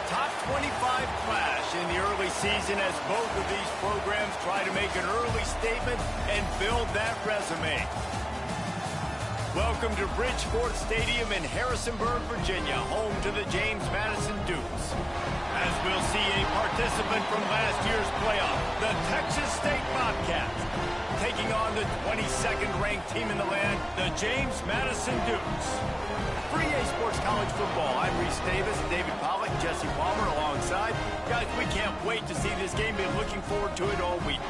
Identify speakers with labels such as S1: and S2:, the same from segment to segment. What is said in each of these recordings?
S1: top 25 clash in the early season as both of these programs try to make an early statement and build that resume. Welcome to Bridgeport Stadium in Harrisonburg, Virginia, home to the James Madison Dukes. As we'll see a participant from last year's playoff, the Texas State Bobcats, taking on the 22nd ranked team in the land, the James Madison Dukes. For EA Sports College Football, I'm Reese Davis, David Pollack, Jesse Palmer alongside. Guys, we can't wait to see this game. Been looking forward to it all week.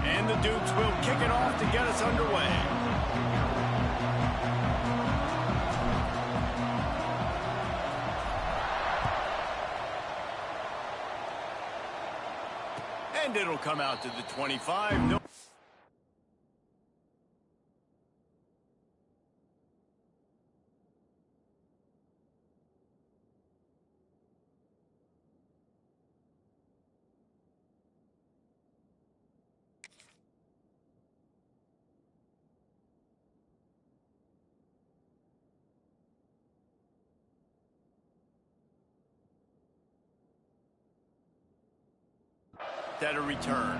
S1: And the Dukes will kick it off to get us underway. And it'll come out to the 25. No. At a return.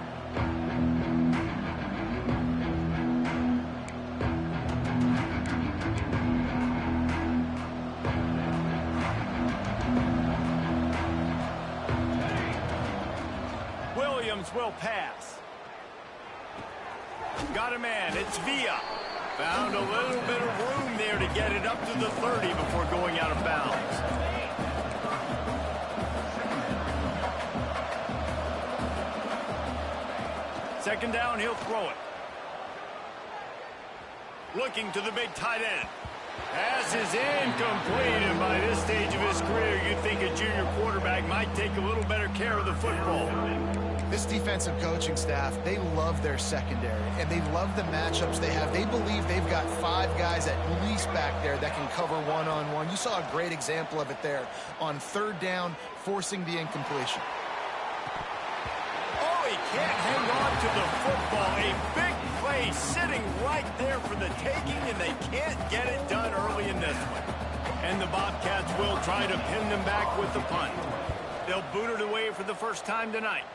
S1: Williams will pass. Got a man. It's Villa. Found a little bit of room there to get it up to the 30 before going out of bounds. Second down, he'll throw it. Looking to the big tight end. Pass is incomplete, and by this stage of his career, you'd think a junior quarterback might take a little better care of the football.
S2: This defensive coaching staff, they love their secondary, and they love the matchups they have. They believe they've got 5 guys at least back there that can cover one-on-one. You saw a great example of it there on third down, forcing the incompletion.
S1: He can't hang on to the football. A big play sitting right there for the taking, and they can't get it done early in this one. And the Bobcats will try to pin them back with the punt. They'll boot it away for the first time tonight.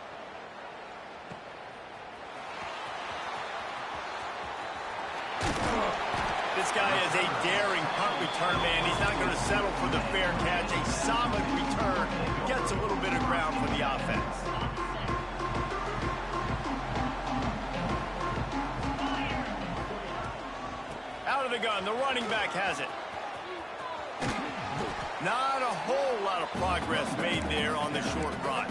S1: This guy is a daring punt return man. He's not going to settle for the fair catch. A solid return. Gets a little bit of ground for the offense. Out of the gun, the running back has it. Not a whole lot of progress made there on the short run.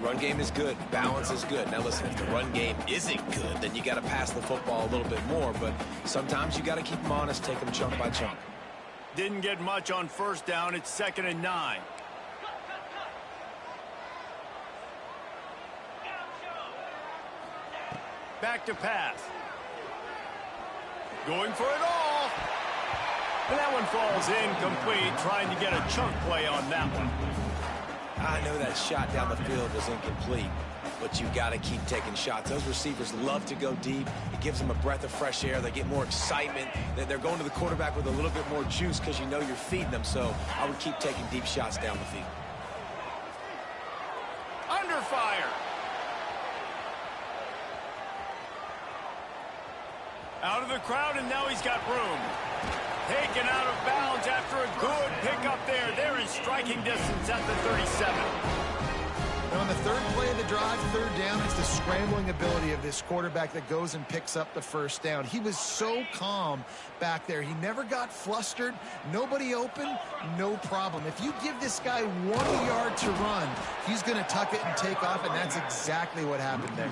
S3: Run game is good. Balance is good. Now listen, if the run game isn't good, then you got to pass the football a little bit more. But sometimes you got to keep them honest, take them chunk by chunk.
S1: Didn't get much on first down. It's 2nd and 9. Back to pass. Going for it all. And that one falls incomplete, trying to get a chunk play on that one.
S3: I know that shot down the field was incomplete, but you got to keep taking shots. Those receivers love to go deep. It gives them a breath of fresh air. They get more excitement. They're going to the quarterback with a little bit more juice because you know you're feeding them. So I would keep taking deep shots down the field.
S1: Under fire. Out of the crowd, and now he's got room. Taken out of bounds after a good pickup there. They're in striking distance at the 37.
S2: On the third play of the drive, third down, it's the scrambling ability of this quarterback that goes and picks up the first down. He was so calm back there. He never got flustered. Nobody open, no problem. If you give this guy 1 yard to run, he's going to tuck it and take off, and that's exactly what happened there.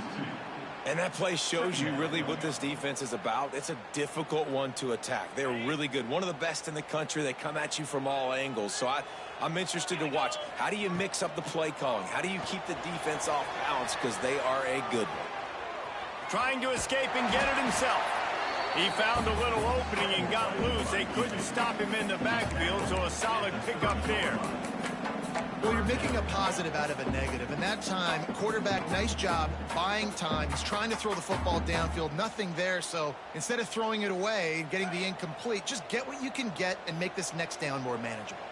S3: And that play shows you really what this defense is about. It's a difficult one to attack. They're really good. One of the best in the country. They come at you from all angles. So I'm interested to watch. How do you mix up the play calling? How do you keep the defense off balance? Because they are a good one.
S1: Trying to escape and get it himself. He found a little opening and got loose. They couldn't stop him in the backfield, so a solid pickup there.
S2: Well, you're making a positive out of a negative. And that time, quarterback, nice job buying time. He's trying to throw the football downfield. Nothing there. So instead of throwing it away and getting the incomplete, just get what you can get and make this next down more manageable.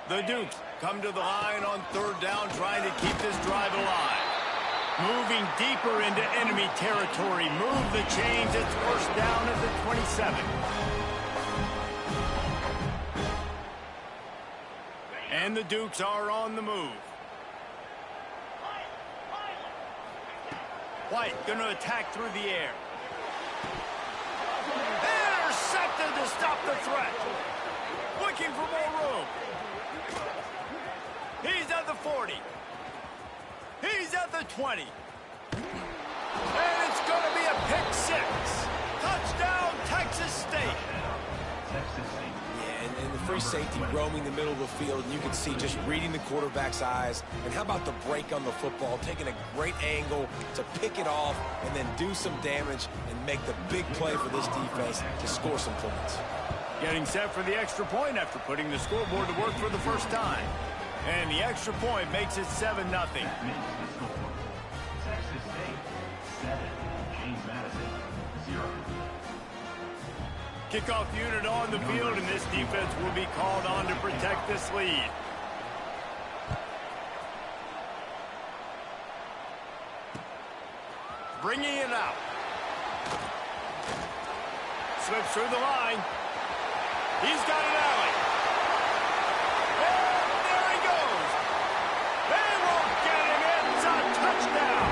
S1: The Dukes come to the line on third down, trying to keep this drive alive. Moving deeper into enemy territory. Move the chains. It's first down at the 27. And the Dukes are on the move. White going to attack through the air. Intercepted to stop the threat. Looking for more room. He's at the 40. He's at the 20. And it's going to be a pick six. Touchdown, Texas State.
S3: Yeah, and the free safety roaming the middle of the field, and you can see just reading the quarterback's eyes. And how about the break on the football, taking a great angle to pick it off and then do some damage and make the big play for this defense to score some points.
S1: Getting set for the extra point after putting the scoreboard to work for the first time. And the extra point makes it 7-0.
S4: Texas State 7, James Madison 0.
S1: Kickoff unit on the field, and this defense will be called on to protect this lead. Bringing it out. Slips through the line. He's got an alley. And there he goes. They won't get him. It's a touchdown.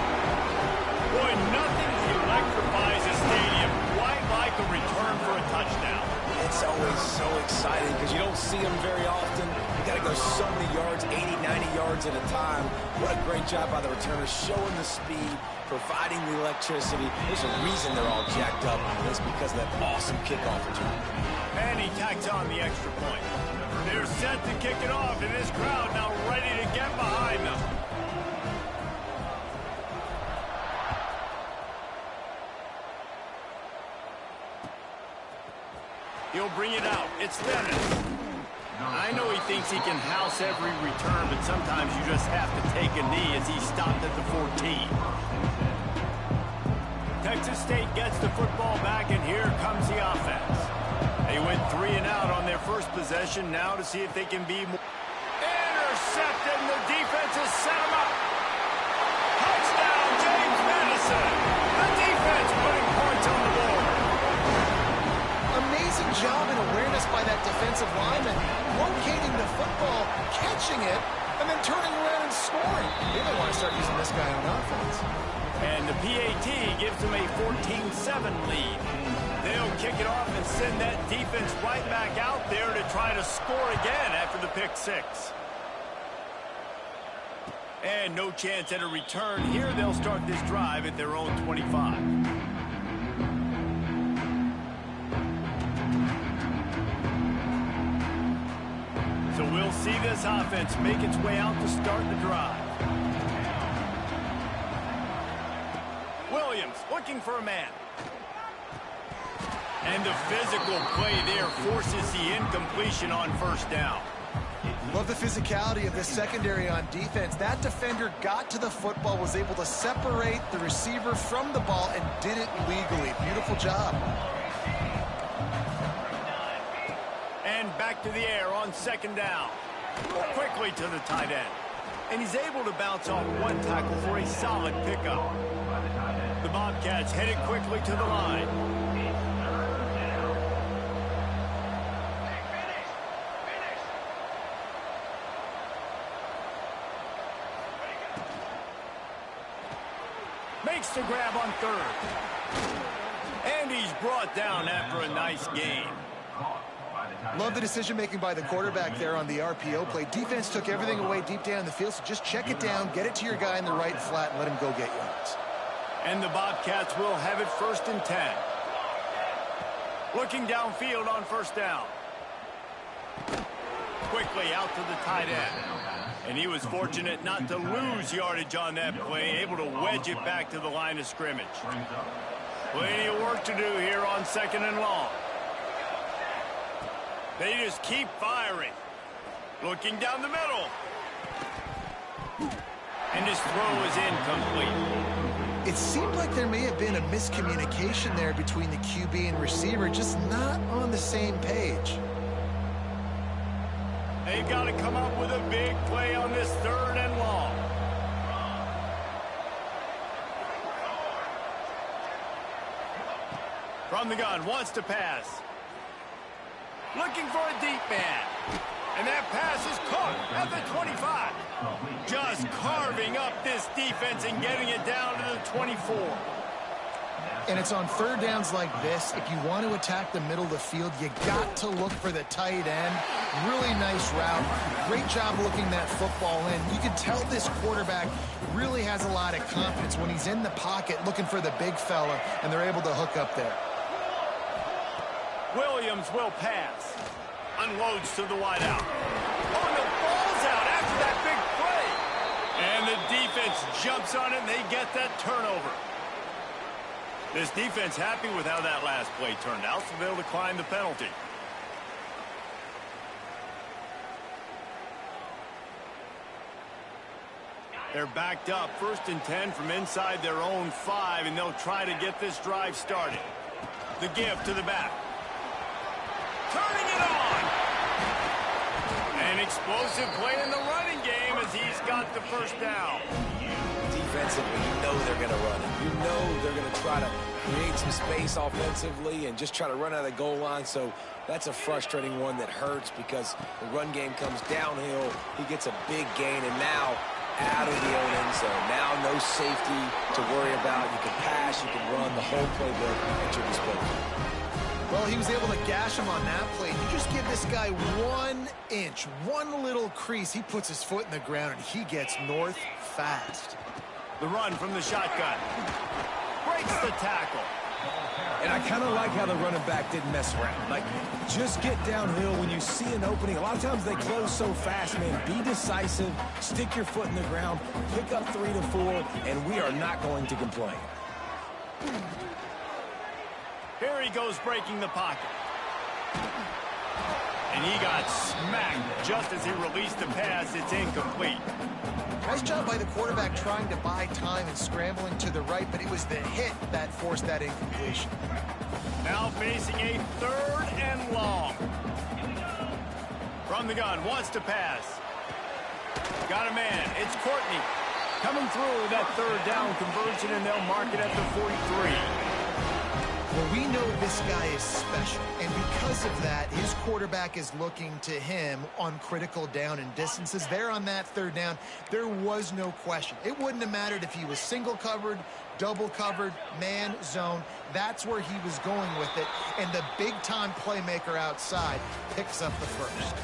S1: Boy, nothing electrifies a stadium quite like a return for a touchdown.
S3: It's always so exciting because you don't see them very often. You got to go so many yards, 80, 90 yards at a time. What a great job by the returners, showing the speed, providing the electricity. There's a reason they're all jacked up, and it's because of that awesome kickoff return.
S1: And he tacks on the extra point. They're set to kick it off, and this crowd now ready to get behind them. He'll bring it out. It's Dennis. I know he thinks he can house every return, but sometimes you just have to take a knee as he stopped at the 14. Texas State gets the football back, and here comes the offense. They went 3 and out on their first possession, now to see if they can be more. Intercepted, and the defense has set him up. Touchdown, James Madison. The defense putting points on the board.
S2: Amazing job in awareness by that defensive lineman, locating the football, catching it, and then turning around and scoring. They don't want to start using this guy on offense.
S1: And the PAT gives them a 14-7 lead. They'll kick it off and send that defense right back out there to try to score again after the pick six. And no chance at a return here. They'll start this drive at their own 25. So we'll see this offense make its way out to start the drive. Williams looking for a man. And the physical play there forces the incompletion on first down.
S2: Love the physicality of this secondary on defense. That defender got to the football, was able to separate the receiver from the ball, and did it legally. Beautiful job.
S1: And back to the air on second down. Quickly to the tight end. And he's able to bounce off one tackle for a solid pickup. The Bobcats headed quickly to the line. Makes the grab on third. And he's brought down after a nice gain.
S2: Love the decision-making by the quarterback there on the RPO play. Defense took everything away deep down in the field, so just check it down, get it to your guy in the right flat, and let him go get yards.
S1: And the Bobcats will have it 1st and 10. Looking downfield on first down. Quickly out to the tight end. And he was fortunate not to lose yardage on that play, able to wedge it back to the line of scrimmage. Plenty of work to do here on 2nd and long. They just keep firing. Looking down the middle. And his throw is incomplete.
S2: It seemed like there may have been a miscommunication there between the QB and receiver, just not on the same page.
S1: They've got to come up with a big play on this 3rd and long. From the gun, wants to pass. Looking for a deep man. And that pass is caught at the 25. Just carving up this defense and getting it down to the 24.
S2: And it's on 3rd downs like this. If you want to attack the middle of the field, you got to look for the tight end. Really nice route. Great job looking that football in. You can tell this quarterback really has a lot of confidence when he's in the pocket looking for the big fella, and they're able to hook up there.
S1: Williams will pass. Unloads to the wideout. Oh, and the ball's out after that big play. And the defense jumps on it, and they get that turnover. This defense happy with how that last play turned out, so they'll decline the penalty. They're backed up, 1st and 10 from inside their own 5, and they'll try to get this drive started. The give to the back. Turning it on. An explosive play in the running game as he's got the 1st down.
S3: Defensively, you know they're going to run it. You know they're going to try to create some space offensively and just try to run out of the goal line. So that's a frustrating one that hurts because the run game comes downhill. He gets a big gain, and now out of the own end zone. Now no safety to worry about. You can pass, you can run, the whole playbook at your disposal.
S2: Well, he was able to gash him on that play. You just give this guy 1 inch, one little crease. He puts his foot in the ground, and he gets north fast.
S1: The run from the shotgun. Breaks the tackle.
S3: And I kind of like how the running back didn't mess around. Like, just get downhill when you see an opening. A lot of times they close so fast, man. Be decisive. Stick your foot in the ground. Pick up 3 to 4, and we are not going to complain.
S1: Here he goes breaking the pocket. And he got smacked just as he released the pass. It's incomplete.
S2: Nice job by the quarterback trying to buy time and scrambling to the right, but it was the hit that forced that incompletion.
S1: Now facing a 3rd and long. From the gun, wants to pass. Got a man. It's Courtney. Coming through that 3rd down conversion, and they'll mark it at the 43.
S2: Well, we know this guy is special, and because of that, his quarterback is looking to him on critical down and distances. There on that 3rd down, there was no question. It wouldn't have mattered if he was single covered, double covered, man, zone. That's where he was going with it, and the big-time playmaker outside picks up the 1st.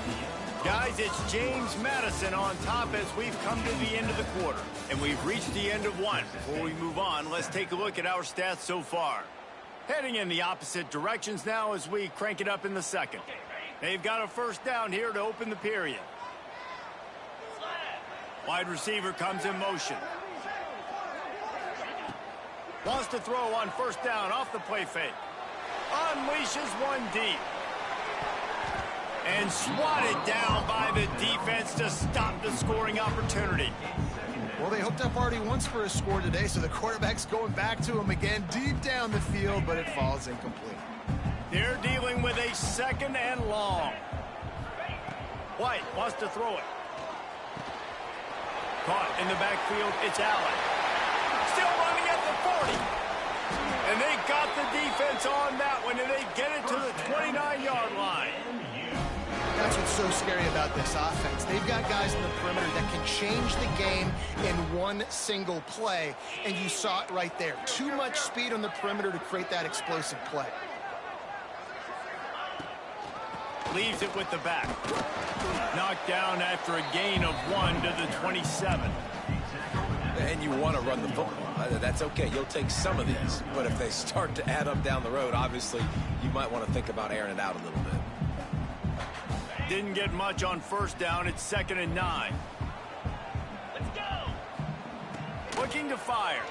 S1: Guys, it's James Madison on top as we've come to the end of the quarter, and we've reached the end of 1. Before we move on, let's take a look at our stats so far. Heading in the opposite directions now as we crank it up in the 2nd. They've got a 1st down here to open the period. Wide receiver comes in motion. Wants to throw on 1st down off the play fake. Unleashes one deep. And swatted down by the defense to stop the scoring opportunity.
S2: Well, they hooked up already once for a score today, so the quarterback's going back to him again deep down the field, but it falls incomplete.
S1: They're dealing with a 2nd and long. White wants to throw it. Caught in the backfield, it's Allen. Still running at the 40. And they got the defense on that one, and they get it to the 29-yard line.
S2: That's what's so scary about this offense. They've got guys in the perimeter that can change the game in one single play, and you saw it right there. Too much speed on the perimeter to create that explosive play.
S1: Leaves it with the back. Knocked down after a gain of 1 to the 27.
S3: And you want to run the football. That's okay. You'll take some of these. But if they start to add up down the road, obviously, you might want to think about airing it out a little bit.
S1: Didn't get much on 1st down. It's 2nd and 9. Let's go. Looking to fire.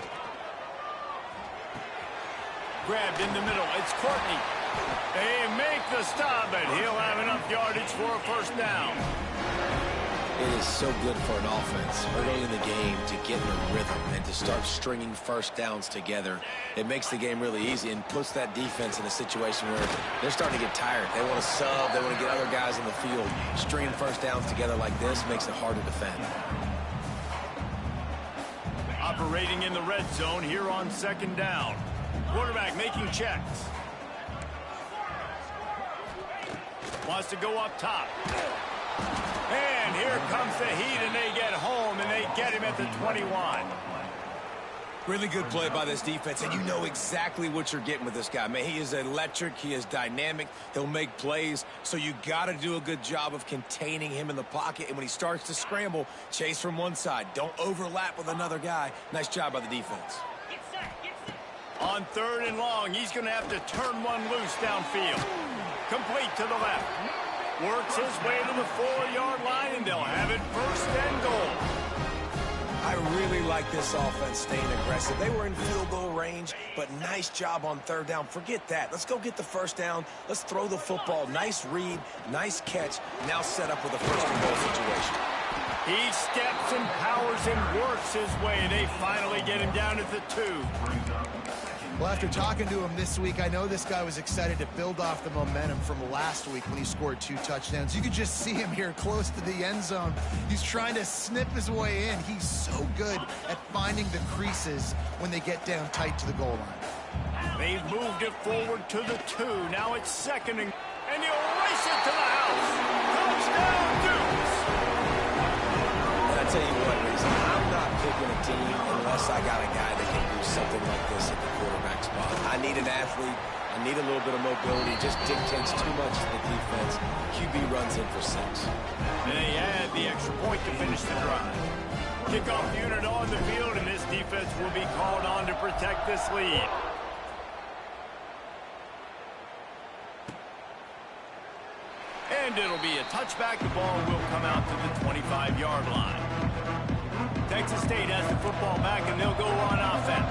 S1: Grabbed in the middle. It's Courtney. They make the stop, and he'll have enough yardage for a 1st down.
S3: It is so good for an offense early in the game to get rhythm and to start stringing first downs together. It makes the game really easy and puts that defense in a situation where they're starting to get tired. They want to sub. They want to get other guys in the field. Stringing first downs together like this makes it hard to defend.
S1: Operating in the red zone here on second down. Quarterback making checks. Wants to go up top. And here comes the heat, and they get home, and they get him at the 21.
S3: Really good play by this defense, and you know exactly what you're getting with this guy. Man, he is electric. He is dynamic. He'll make plays, so you got to do a good job of containing him in the pocket. And when he starts to scramble, chase from one side. Don't overlap with another guy. Nice job by the defense.
S1: On third and long, he's going to have to turn one loose downfield. Complete to the left. Works his way to the 4-yard line, and they'll have it first and goal.
S3: I really like this offense staying aggressive. They were in field goal range, but nice job on third down. Forget that. Let's go get the first down. Let's throw the football. Nice read, nice catch. Now set up with a first and goal situation.
S1: He steps and powers and works his way. They finally get him down at the 2.
S2: Well, after talking to him this week, I know this guy was excited to build off the momentum from last week when he scored 2 touchdowns. You could just see him here close to the end zone. He's trying to snip his way in. He's so good at finding the creases when they get down tight to the goal line.
S1: They've moved it forward to the 2. Now it's second, and he'll race it to the house. Touchdown, Dukes!
S3: And I tell you what, Reese, I'm not picking a team unless I got a guy that can do something like this at the quarterback spot. I need an athlete. I need a little bit of mobility. It just dictates too much to the defense. QB runs in for 6.
S1: They add the extra point to finish the drive. Kickoff unit on the field, and this defense will be called on to protect this lead. And it'll be a touchback. The ball will come out to the 25-yard line. Texas State has the football back, and they'll go on offense.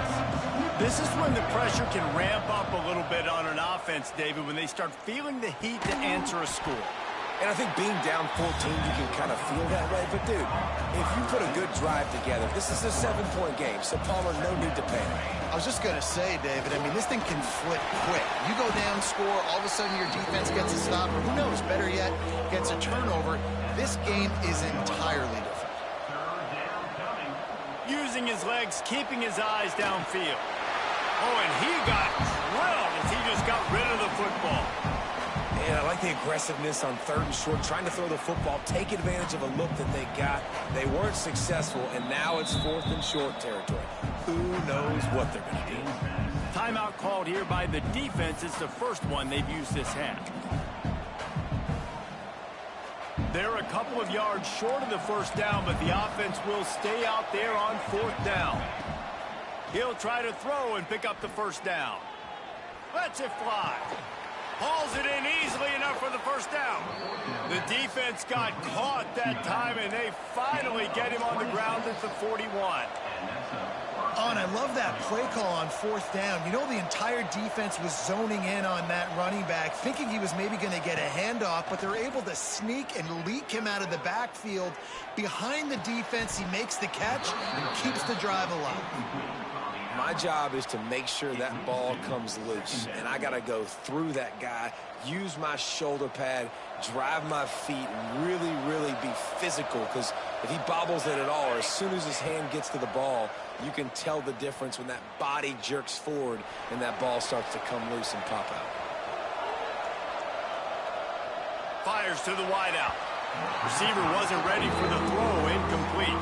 S1: This is when the pressure can ramp up a little bit on an offense, David, when they start feeling the heat to answer a score.
S3: And I think being down 14, you can kind of feel that way. But, dude, if you put a good drive together, this is a 7-point game, so Palmer, no need to panic.
S2: I was just going to say, David, I mean, this thing can flip quick. You go down, score, all of a sudden your defense gets a stop, or who knows, better yet, gets a turnover. This game is entirely different.
S1: Using his legs, keeping his eyes downfield. Oh, and he got drilled as he just got rid of the football.
S3: And I like the aggressiveness on third and short, trying to throw the football, take advantage of a look that they got. They weren't successful, and now it's 4th and short territory. Who knows what they're going to do?
S1: Timeout called here by the defense. It's the first one they've used this half. They're a couple of yards short of the first down, but the offense will stay out there on 4th down. He'll try to throw and pick up the first down. Lets it fly. Hauls it in easily enough for the first down. The defense got caught that time, and they finally get him on the ground at the 41.
S2: Oh, and I love that play call on 4th down. You know, the entire defense was zoning in on that running back, thinking he was maybe going to get a handoff, but they're able to sneak and leak him out of the backfield. Behind the defense, he makes the catch and keeps the drive alive.
S3: My job is to make sure that ball comes loose, and I got to go through that guy, use my shoulder pad, drive my feet, really, really be physical, because if he bobbles it at all, or as soon as his hand gets to the ball, you can tell the difference when that body jerks forward and that ball starts to come loose and pop out.
S1: Fires to the wideout. Receiver wasn't ready for the throw, incomplete.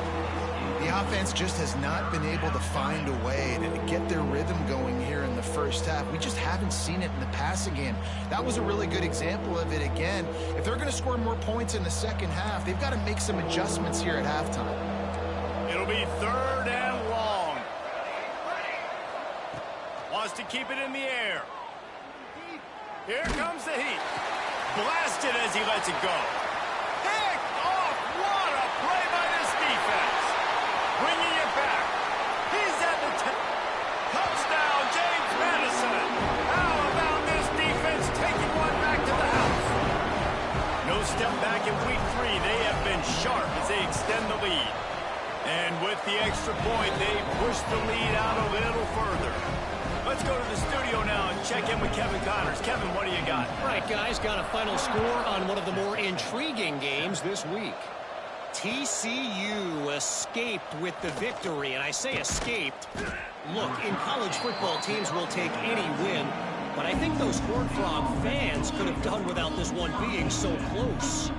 S2: The offense just has not been able to find a way to get their rhythm going here in the first half. We just haven't seen it in the passing game. That was a really good example of it again. If they're going to score more points in the second half, they've got to make some adjustments here at halftime.
S1: It'll be 3rd and long. Wants to keep it in the air. Here comes the heat. Blasted as he lets it go. Picked off. What a play by this defense. Bringing it back. He's at the 10. Touchdown, James Madison. How about this defense taking one back to the house? No step back in week 3. They have been sharp as they extend the lead. And And with the extra point, they push the lead out a little further. Let's go to the studio now and check in with Kevin Connors. Kevin, what do you got?
S5: All right, guys, got a final score on one of the more intriguing games this week. TCU escaped with the victory, and I say escaped. Look, in college football, teams will take any win, but I think those Horned Frog fans could have done without this one being so close.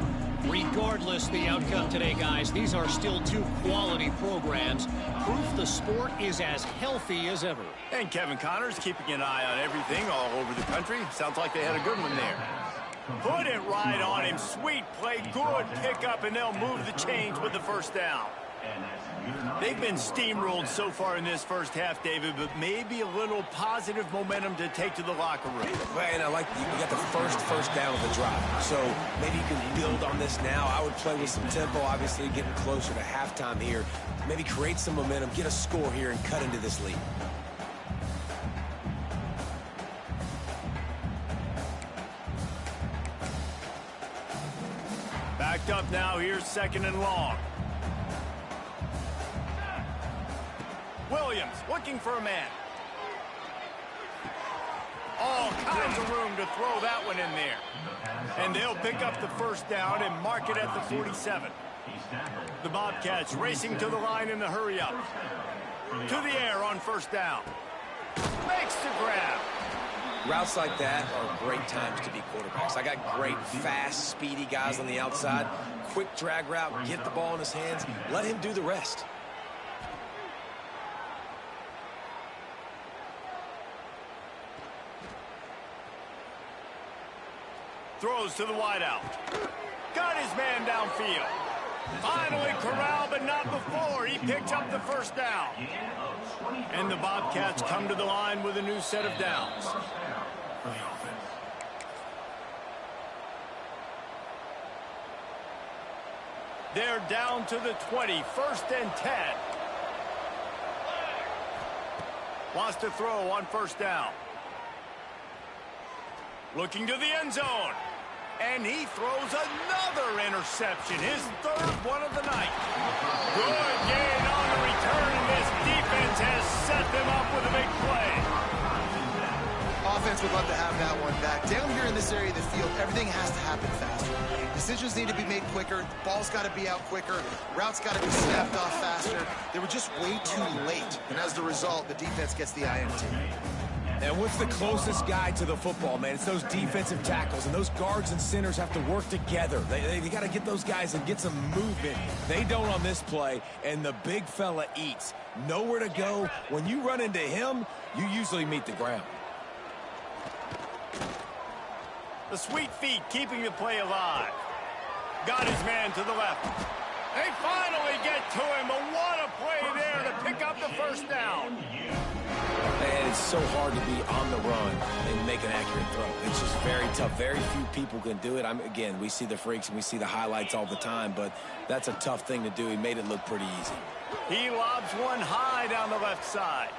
S5: Regardless the outcome today, guys, these are still two quality programs. Proof the sport is as healthy as ever.
S1: And Kevin Connors keeping an eye on everything all over the country. Sounds like they had a good one there. Put it right on him. Sweet play, good pickup, and they'll move the chains with the first down. They've been steamrolled so far in this first half, David, but maybe a little positive momentum to take to the locker room.
S3: And I like you got the first down of the drive. So maybe you can build on this now. I would play with some tempo, obviously getting closer to halftime here. Maybe create some momentum, get a score here, and cut into this lead.
S1: Backed up now, here's 2nd and long. Williams looking for a man. All kinds of room to throw that one in there. And they'll pick up the first down and mark it at the 47. The Bobcats racing to the line in the hurry up. To the air on first down. Makes the grab.
S3: Routes like that are great times to be quarterbacks. I got great, fast, speedy guys on the outside. Quick drag route, get the ball in his hands, let him do the rest.
S1: Throws to the wideout. Got his man downfield. Finally corralled, but not before. He picked up the first down. And the Bobcats come to the line with a new set of downs. They're down to the 20, 1st and 10. Wants to throw on first down. Looking to the end zone. And he throws another interception, his 3rd one of the night. Good gain on the return, and this defense has set them up with a big play.
S2: Offense would love to have that one back. Down here in this area of the field, everything has to happen faster. Decisions need to be made quicker. The ball's got to be out quicker. Routes got to be snapped off faster. They were just way too late. And as the result, the defense gets the INT.
S3: And what's the closest guy to the football, man? It's those defensive tackles, and those guards and centers have to work together. They got to get those guys and get some movement. They don't on this play, and the big fella eats. Nowhere to go. When you run into him, you usually meet the ground.
S1: The sweet feet keeping the play alive. Got his man to the left. They finally get to him, but what a play there to pick up the first down.
S3: And it's so hard to be on the run and make an accurate throw. It's just very tough. Very few people can do it. Again, we see the freaks and we see the highlights all the time, but that's a tough thing to do. He made it look pretty easy.
S1: He lobs one high down the left side.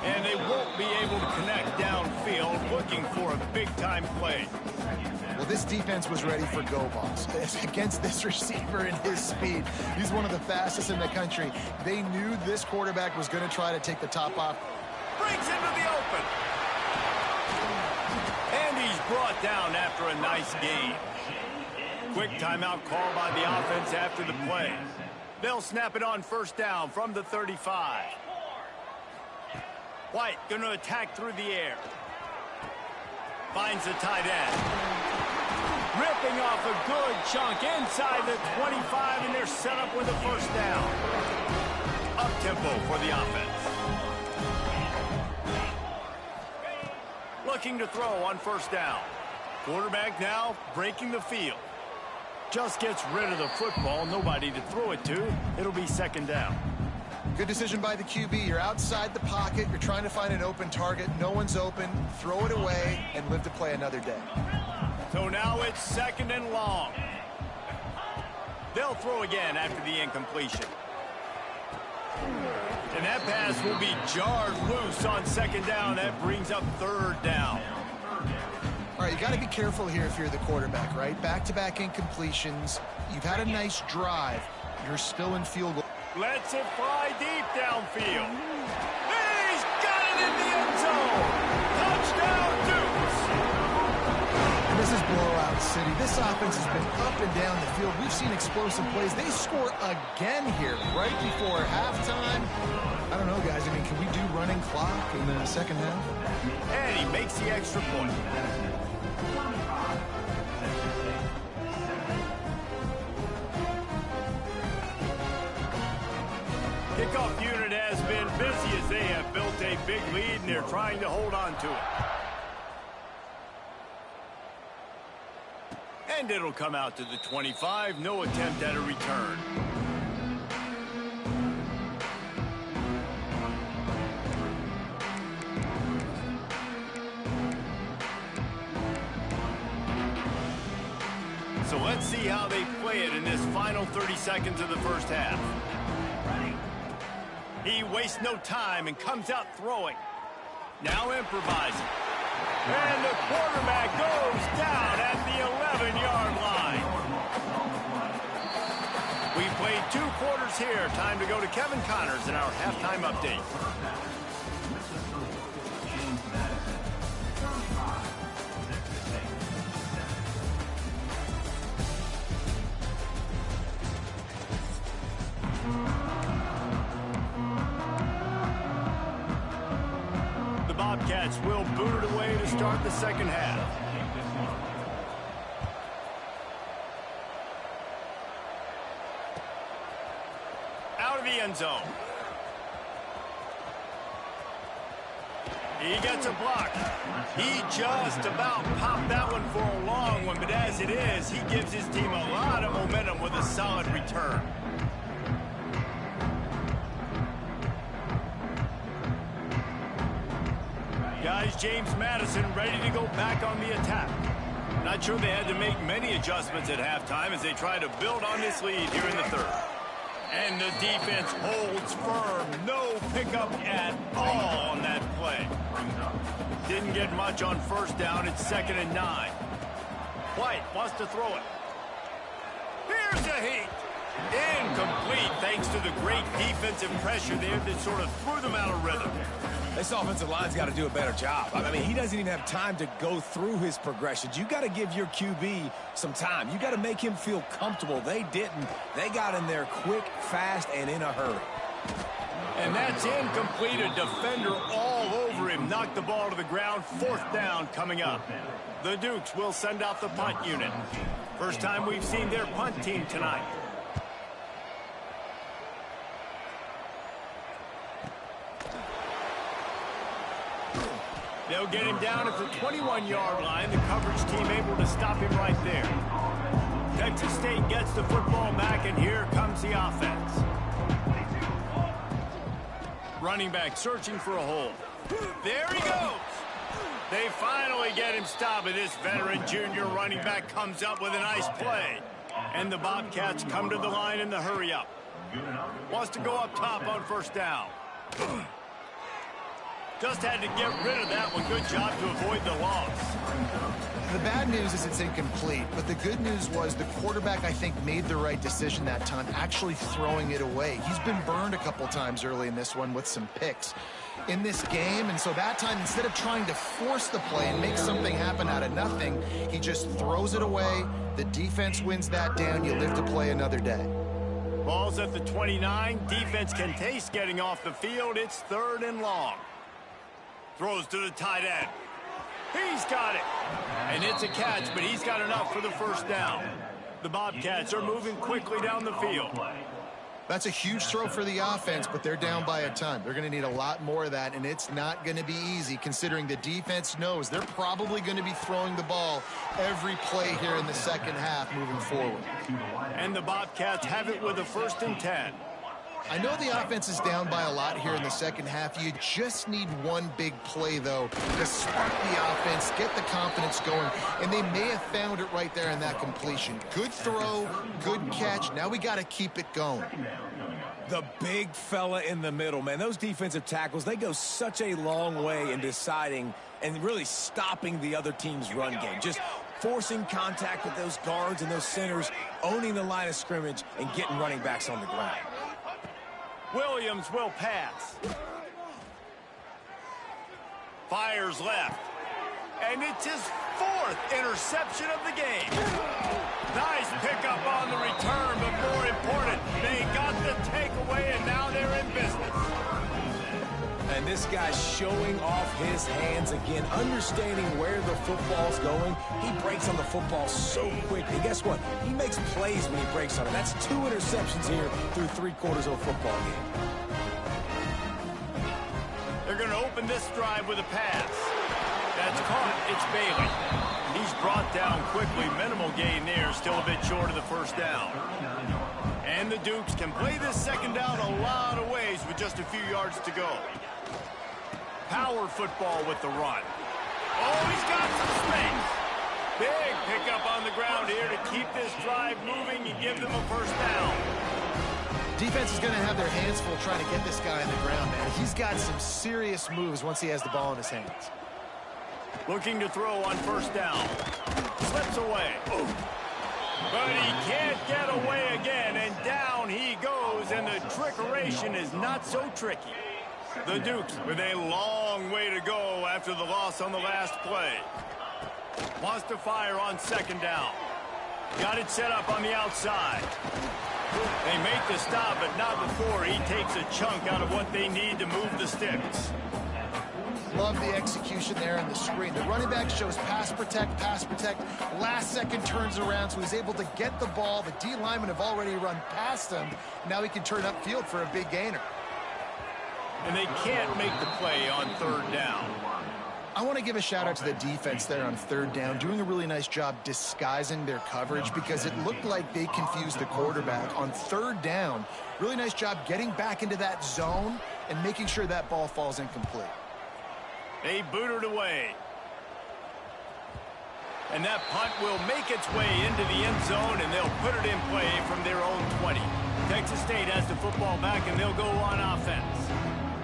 S1: And they won't be able to connect downfield, looking for a big-time play.
S2: Well, this defense was ready for go balls. Against this receiver and his speed, he's one of the fastest in the country. They knew this quarterback was going to try to take the top off.
S1: Brings him to the open. And he's brought down after a nice gain. Quick timeout call by the offense after the play. They'll snap it on first down from the 35. White going to attack through the air. Finds the tight end. Ripping off a good chunk inside the 25, and they're set up with a first down. Up-tempo for the offense. Looking to throw on first down. Quarterback now breaking the field. Just gets rid of the football. Nobody to throw it to. It'll be 2nd down.
S2: Good decision by the QB. You're outside the pocket. You're trying to find an open target. No one's open. Throw it away and live to play another day.
S1: So now it's 2nd and long. They'll throw again after the incompletion. And that pass will be jarred loose on 2nd down. That brings up 3rd down.
S2: All right, you got to be careful here if you're the quarterback, right? Back-to-back incompletions. You've had a nice drive. You're still in field goal.
S1: Lets it fly deep downfield. He's got it in the end zone. Touchdown, Dukes.
S2: And this is blowout city. This offense has been up and down the field. We've seen explosive plays. They score again here right before halftime. I don't know, guys. I mean, can we do running clock in the second half?
S1: And he makes the extra point. Kickoff unit has been busy as they have built a big lead, and they're trying to hold on to it. And it'll come out to the 25. No attempt at a return. So let's see how they play it in this final 30 seconds of the first half. He wastes no time and comes out throwing. Now improvising. And the quarterback goes down at the 11-yard line. We've played 2 quarters here. Time to go to Kevin Connors in our halftime update. Bobcats will boot it away to start the second half. Out of the end zone. He gets a block. He just about popped that one for a long one, but as it is, he gives his team a lot of momentum with a solid return. Guys, James Madison ready to go back on the attack. Not sure they had to make many adjustments at halftime as they try to build on this lead here in the third. And the defense holds firm. No pickup at all on that play. Didn't get much on first down. It's 2nd and 9. White wants to throw it. Here's a heat. Incomplete thanks to the great defensive pressure there that sort of threw them out of rhythm.
S3: This offensive line's got to do a better job. I mean, he doesn't even have time to go through his progressions. You got to give your QB some time. You got to make him feel comfortable. They didn't. They got in there quick, fast, and in a hurry.
S1: And that's incomplete. A defender all over him. Knocked the ball to the ground. 4th down coming up. The Dukes will send out the punt unit. First time we've seen their punt team tonight. They'll get him down at the 21-yard line. The coverage team able to stop him right there. Texas State gets the football back, and here comes the offense. Running back searching for a hole. There he goes. They finally get him stopped, and this veteran junior running back comes up with a nice play. And the Bobcats come to the line in the hurry-up. Wants to go up top on first down. Just had to get rid of that one. Good job to avoid the loss.
S2: The bad news is it's incomplete, but the good news was the quarterback, I think, made the right decision that time, actually throwing it away. He's been burned a couple times early in this one with some picks in this game, and so that time, instead of trying to force the play and make something happen out of nothing, he just throws it away. The defense wins that down. You live to play another day.
S1: Ball's at the 29. Defense can taste getting off the field. It's 3rd and long. Throws to the tight end. He's got it. And it's a catch, but he's got enough for the first down. The Bobcats are moving quickly down the field.
S2: That's a huge throw for the offense, but they're down by a ton. They're going to need a lot more of that, and it's not going to be easy considering the defense knows they're probably going to be throwing the ball every play here in the second half moving forward.
S1: And the Bobcats have it with a 1st and 10.
S2: I know the offense is down by a lot here in the second half. You just need one big play, though, to spark the offense, get the confidence going, and they may have found it right there in that completion. Good throw, good catch. Now we got to keep it going.
S3: The big fella in the middle, man. Those defensive tackles, they go such a long way in deciding and really stopping the other team's run game. Just forcing contact with those guards and those centers, owning the line of scrimmage, and getting running backs on the ground.
S1: Williams will pass. Fires left. And it's his 4th interception of the game. Nice pickup on the return, but more important, they got the takeaway, and now they're in business.
S3: And this guy's showing off his hands again, understanding where the football's going. He breaks on the football so quick. And guess what? He makes plays when he breaks on it. That's 2 interceptions here through 3 quarters of a football game.
S1: They're going to open this drive with a pass. That's caught. It's Bailey. He's brought down quickly. Minimal gain there. Still a bit short of the first down. And the Dukes can play this second down a lot of ways with just a few yards to go. Power football with the run. Oh, he's got some space. Big pickup on the ground here to keep this drive moving and give them a first down.
S2: Defense is going to have their hands full trying to get this guy on the ground, man. He's got some serious moves once he has the ball in his hands.
S1: Looking to throw on first down. Slips away. But he can't get away again, and down he goes, and the trickeration is not so tricky. The Dukes with a long way to go after the loss on the last play. Wants to fire on second down. Got it set up on the outside. They make the stop, but not before he takes a chunk out of what they need to move the sticks.
S2: Love the execution there in the screen. The running back shows pass protect, last second turns around, so he's able to get the ball. The D linemen have already run past him. Now he can turn upfield for a big gainer.
S1: And they can't make the play on third down.
S2: I want to give a shout out to the defense there on third down, doing a really nice job disguising their coverage because it looked like they confused the quarterback on third down. Really nice job getting back into that zone and making sure that ball falls incomplete.
S1: They boot it away. And that punt will make its way into the end zone, and they'll put it in play from their own 20. Texas State has the football back, and they'll go on offense.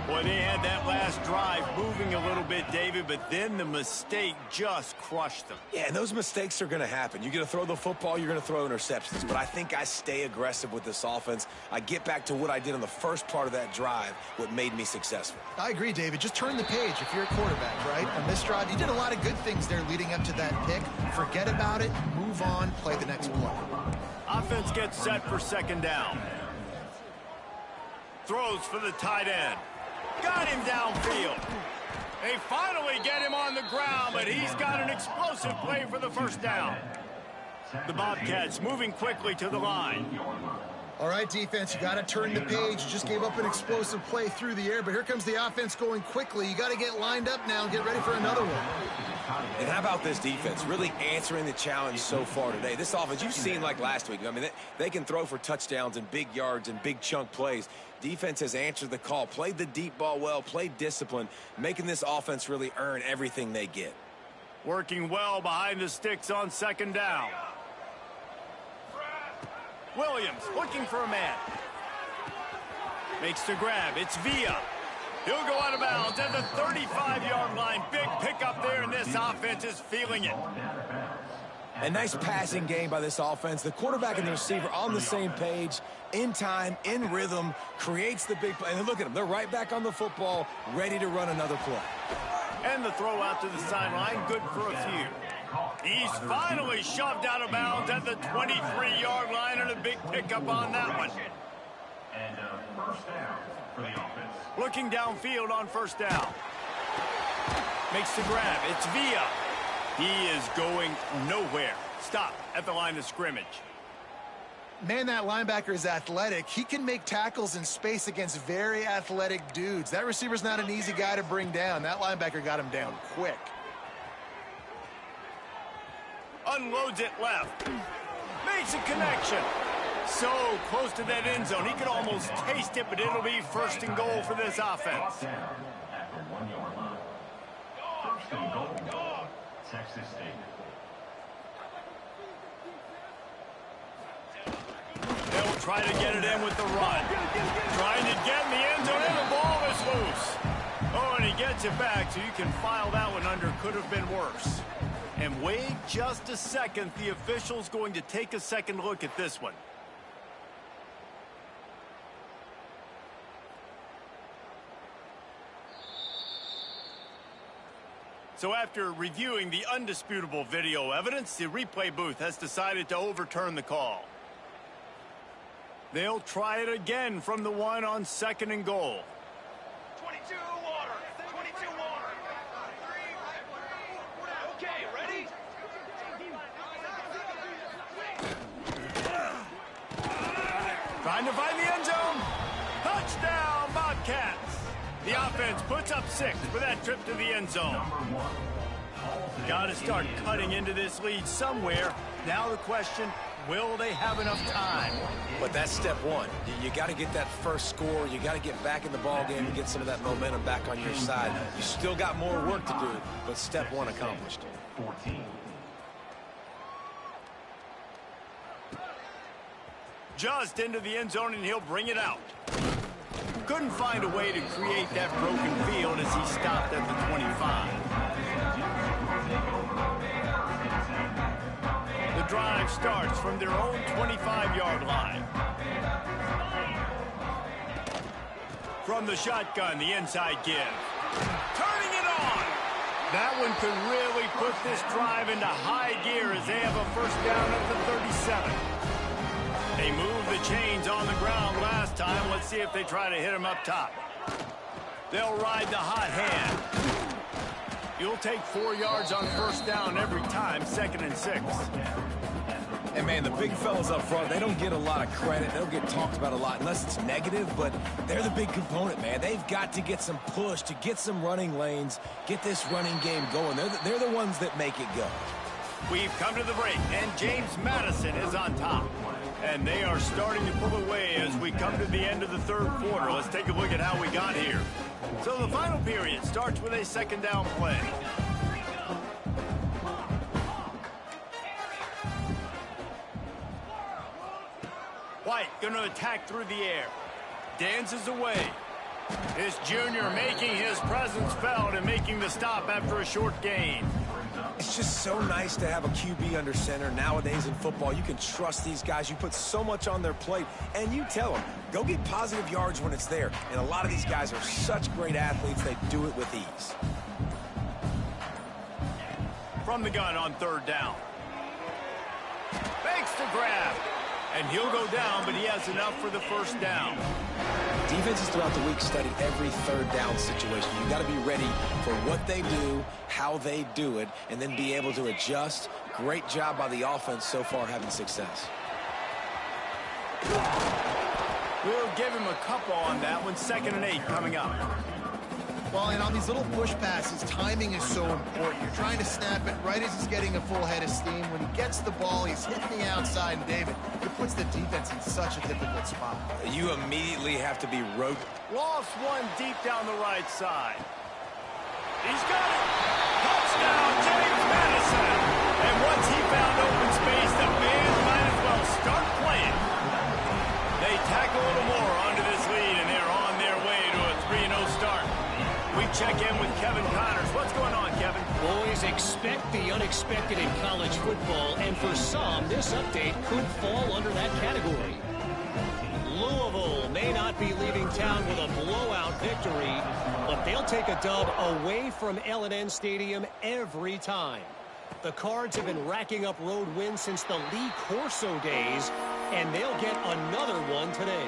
S1: Boy, they had that last drive moving a little bit, David, but then the mistake just crushed them.
S3: Yeah, and those mistakes are going to happen. You're going to throw the football, you're going to throw interceptions. But I think I stay aggressive with this offense. I get back to what I did on the first part of that drive, what made me successful.
S2: I agree, David. Just turn the page if you're a quarterback, right? On this drive, you did a lot of good things there leading up to that pick. Forget about it, move on, play the next play.
S1: Offense gets set for second down. Throws for the tight end. Got him downfield. They finally get him on the ground, but he's got an explosive play for the first down. The Bobcats moving quickly to the line.
S2: All right, defense, you got to turn the page. You just gave up an explosive play through the air, but here comes the offense going quickly. You got to get lined up now and get ready for another one.
S3: And how about this defense really answering the challenge so far today? This offense, you've seen like last week. I mean, they can throw for touchdowns and big yards and big chunk plays. Defense has answered the call, played the deep ball well, played discipline, making this offense really earn everything they get.
S1: Working well behind the sticks on second down. Williams looking for a man. Makes the grab. It's Villa. He'll go out of bounds at the 35-yard line. Big pickup there, and this offense is feeling it.
S3: A nice passing game by this offense. The quarterback and the receiver on the same page, in time, in rhythm, creates the big play. And look at them. They're right back on the football, ready to run another play.
S1: And the throw out to the sideline, good for a few. He's finally shoved out of bounds at the 23-yard line, and a big pickup on that one.
S4: And first down for the offense.
S1: Looking downfield on first down. Makes the grab. It's Villa. He is going nowhere. Stop at the line of scrimmage.
S2: Man, that linebacker is athletic. He can make tackles in space against very athletic dudes. That receiver's not an easy guy to bring down. That linebacker got him down quick.
S1: Unloads it left. Makes a connection. So close to that end zone. He could almost taste it, but it'll be first and goal for this offense.
S4: At the 1 yard line. First and goal. Texas State.
S1: They'll try to get it in with the run. Trying to get in the end zone, and the ball is loose. Oh, and he gets it back, so you can file that one under. Could have been worse. And wait just a second. The official's going to take a second look at this one. So after reviewing the undisputable video evidence, the replay booth has decided to overturn the call. They'll try it again from the one on 2nd and goal.
S6: 22 water. 22 water. Okay, ready?
S1: Trying to find the end zone. Touchdown, Bobcats. The offense puts up 6 for that trip to the end zone. Got to start cutting into this lead somewhere. Now the question, will they have enough time?
S3: But that's step one. You got to get that first score. You got to get back in the ball game and get some of that momentum back on your side. You still got more work to do, but step one accomplished.
S4: 14.
S1: Just into the end zone, and he'll bring it out. Couldn't find a way to create that broken field as he stopped at the 25. The drive starts from their own 25-yard line. From the shotgun, the inside give. Turning it on! That one could really put this drive into high gear as they have a first down at the 37. They moved the chains on the ground last time. Let's see if they try to hit him up top. They'll ride the hot hand. You'll take 4 yards on first down every time, 2nd and 6.
S3: And, man, the big fellas up front, they don't get a lot of credit. They don't get talked about a lot unless it's negative, but they're the big component, man. They've got to get some push, to get some running lanes, get this running game going. They're the ones that make it go.
S1: We've come to the break, and James Madison is on top. And they are starting to pull away as we come to the end of the 3rd quarter. Let's take a look at how we got here. So the final period starts with a 2nd down play. White going to attack through the air. Dances away. This junior making his presence felt and making the stop after a short gain.
S3: It's just so nice to have a QB under center. Nowadays in football, you can trust these guys. You put so much on their plate, and you tell them, go get positive yards when it's there. And a lot of these guys are such great athletes, they do it with ease.
S1: From the gun on 3rd down. Fakes the grab. And he'll go down, but he has enough for the first down.
S3: Defenses throughout the week study every 3rd down situation. You got to be ready for what they do, how they do it, and then be able to adjust. Great job by the offense so far having success.
S1: We'll give him a couple on that one. 2nd and 8 coming up.
S2: Well, and on these little push passes, timing is so important. You're trying to snap it right as he's getting a full head of steam. When he gets the ball, he's hitting the outside, and David, it puts the defense in such a difficult spot.
S3: You immediately have to be
S1: Lost one deep down the right side. He's got it. Touchdown, James Madison. And once he found open space, the band might as well start playing. They tack a little more onto this lead, and they're on their way to a 3-0 start. We check in with Kevin Connors. What's going on, Kevin?
S5: Boys, expect the unexpected in college football, and for some, this update could fall under that category. Louisville may not be leaving town with a blowout victory, but they'll take a dub away from L&N Stadium every time. The Cards have been racking up road wins since the Lee Corso days, and they'll get another one today.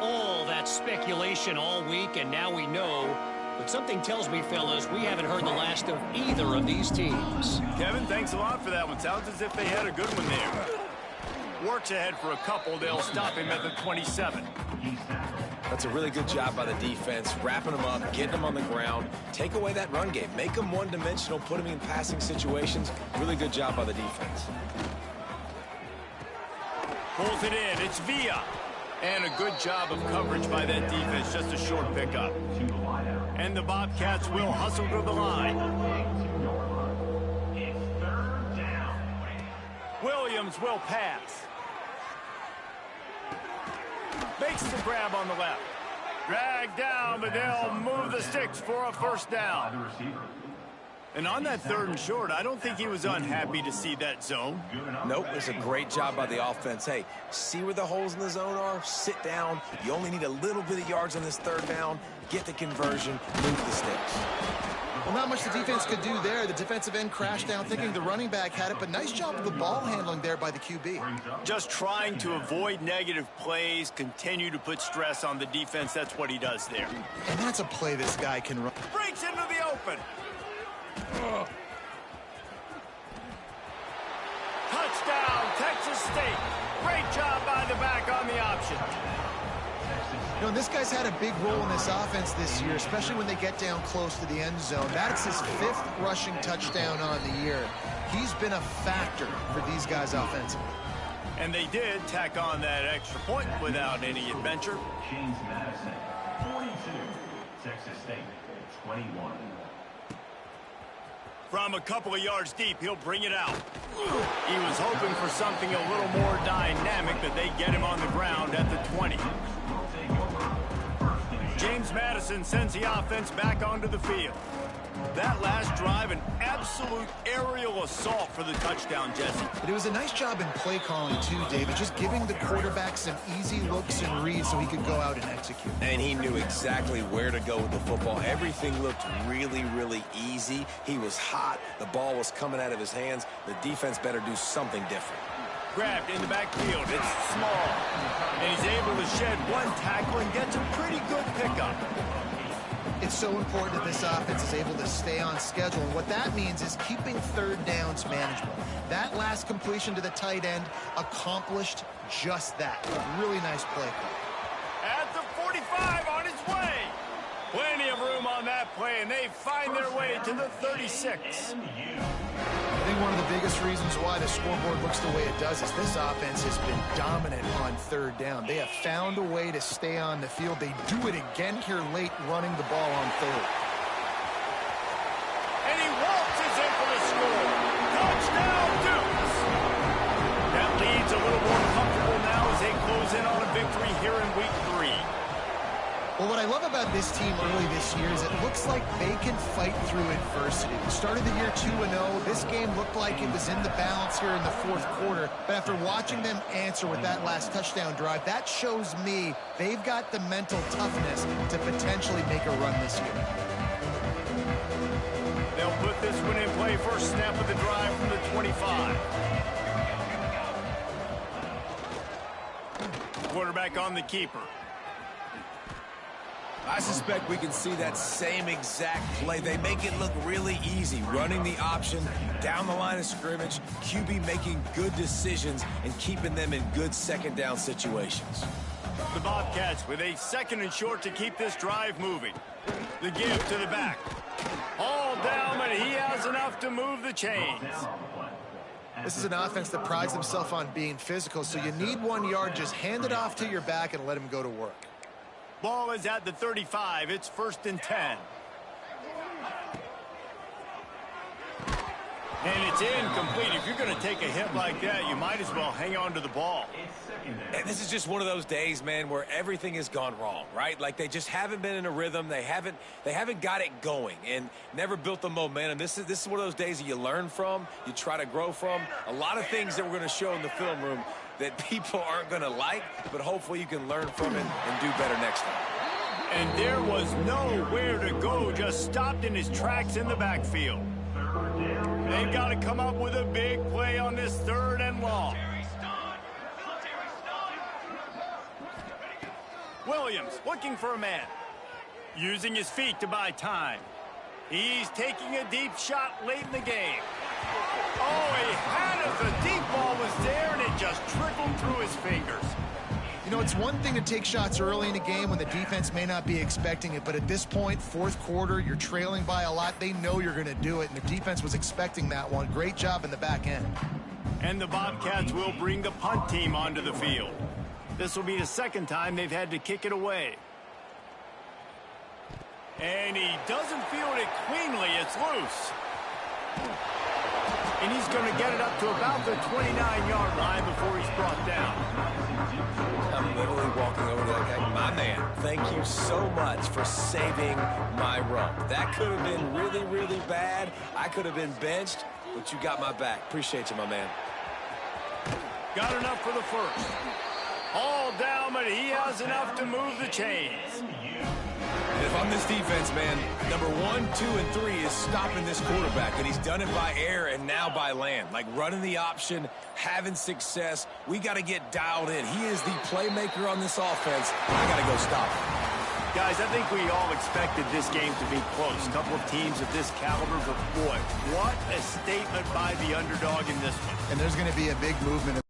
S5: All that speculation all week, and now we know. But something tells me, fellas, we haven't heard the last of either of these teams.
S1: Kevin, thanks a lot for that one. Sounds as if they had a good one there. Works ahead for a couple. They'll stop him at the 27.
S3: That's a really good job by the defense, wrapping them up, getting them on the ground. Take away that run game. Make them one-dimensional, put them in passing situations. Really good job by the defense.
S1: Pulls it in. It's Villa. And a good job of coverage by that defense. Just a short pickup. And the Bobcats will hustle to the line.
S4: It's 3rd down.
S1: Williams will pass. Makes the grab on the left. Dragged down, but they'll move the sticks for a first down. And on that 3rd and short, I don't think he was unhappy to see that zone.
S3: Nope, it's a great job by the offense. Hey, see where the holes in the zone are? Sit down. You only need a little bit of yards on this 3rd down. Get the conversion, move the sticks.
S2: Well, not much the defense could do there. The defensive end crashed down thinking the running back had it, but nice job of the ball handling there by the QB.
S1: Just trying to avoid negative plays, continue to put stress on the defense. That's what he does there.
S2: And that's a play this guy can run.
S1: Breaks into the open. Touchdown, Texas State. Great job by the back on the option.
S2: You know, this guy's had a big role in this offense this year, especially when they get down close to the end zone. That's his 5th rushing touchdown on the year. He's been a factor for these guys offensively.
S1: And they did tack on that extra point without any adventure.
S4: James Madison, 42. Texas State, 21.
S1: From a couple of yards deep, he'll bring it out. He was hoping for something a little more dynamic, but they get him on the ground at the 20. James Madison sends the offense back onto the field. That last drive, an absolute aerial assault for the touchdown, Jesse.
S2: But it was a nice job in play calling, too, David, just giving the quarterback some easy looks and reads so he could go out and execute.
S3: And he knew exactly where to go with the football. Everything looked really, really easy. He was hot. The ball was coming out of his hands. The defense better do something different.
S1: Grabbed in the backfield. It's small. And he's able to shed one tackle and gets a pretty good pickup.
S2: It's so important that this offense is able to stay on schedule. And what that means is keeping 3rd downs manageable. That last completion to the tight end accomplished just that. A really nice play call.
S1: At the 45 on his way. Plenty of room on that play, and they find their way to the 36.
S2: I think one of the biggest reasons why the scoreboard looks the way it does is this offense has been dominant on 3rd down. They have found a way to stay on the field. They do it again here late, running the ball on 3rd.
S1: And he waltzes in for the score. Touchdown, Dukes! That lead's a little more comfortable now as they close in on a victory here in Week 3.
S2: Well, what I love about this team early this year is it looks like they can fight through adversity. They started the year 2-0. This game looked like it was in the balance here in the 4th quarter. But after watching them answer with that last touchdown drive, that shows me they've got the mental toughness to potentially make a run this year.
S1: They'll put this one in play. First snap of the drive from the 25. Quarterback on the keeper.
S3: I suspect we can see that same exact play. They make it look really easy, running the option down the line of scrimmage, QB making good decisions and keeping them in good 2nd down situations.
S1: The Bobcats with a 2nd and short to keep this drive moving. The give to the back. All down, but he has enough to move the chains.
S2: This is an offense that prides themselves on being physical, so you need 1 yard. Just hand it off to your back and let him go to work.
S1: Ball is at the 35. It's 1st and 10. And it's incomplete. If you're going to take a hit like that, you might as well hang on to the ball.
S3: And this is just one of those days, man, where everything has gone wrong, right? Like they just haven't been in a rhythm. They haven't got it going and never built the momentum. This is one of those days that you learn from, you try to grow from. A lot of things that we're going to show in the film room that people aren't going to like, but hopefully you can learn from it and do better next time.
S1: And there was nowhere to go, just stopped in his tracks in the backfield. They've got to come up with a big play on this 3rd and long. Williams looking for a man. Using his feet to buy time. He's taking a deep shot late in the game. Oh, he had it. The deep ball was there, and it just trickled through his fingers.
S2: You know, it's one thing to take shots early in a game when the defense may not be expecting it, but at this point, 4th quarter, you're trailing by a lot. They know you're going to do it, and the defense was expecting that one. Great job in the back end.
S1: And the Bobcats will bring the punt team onto the field. This will be the 2nd time they've had to kick it away. And he doesn't field it cleanly. It's loose. And he's going to get it up to about the 29-yard line before he's brought down.
S3: I'm literally walking over to that guy. My man, thank you so much for saving my rump. That could have been really, really bad. I could have been benched, but you got my back. Appreciate you, my man.
S1: Got enough for the first. All down, but he has enough to move the chains.
S3: And if I'm this defense, man, number 1, 2, and 3 is stopping this quarterback, and he's done it by air and now by land. Like running the option, having success. We got to get dialed in. He is the playmaker on this offense. I got to go stop him.
S1: Guys, I think we all expected this game to be close. A couple of teams of this caliber, but boy, what a statement by the underdog in this one.
S2: And there's going to be a big movement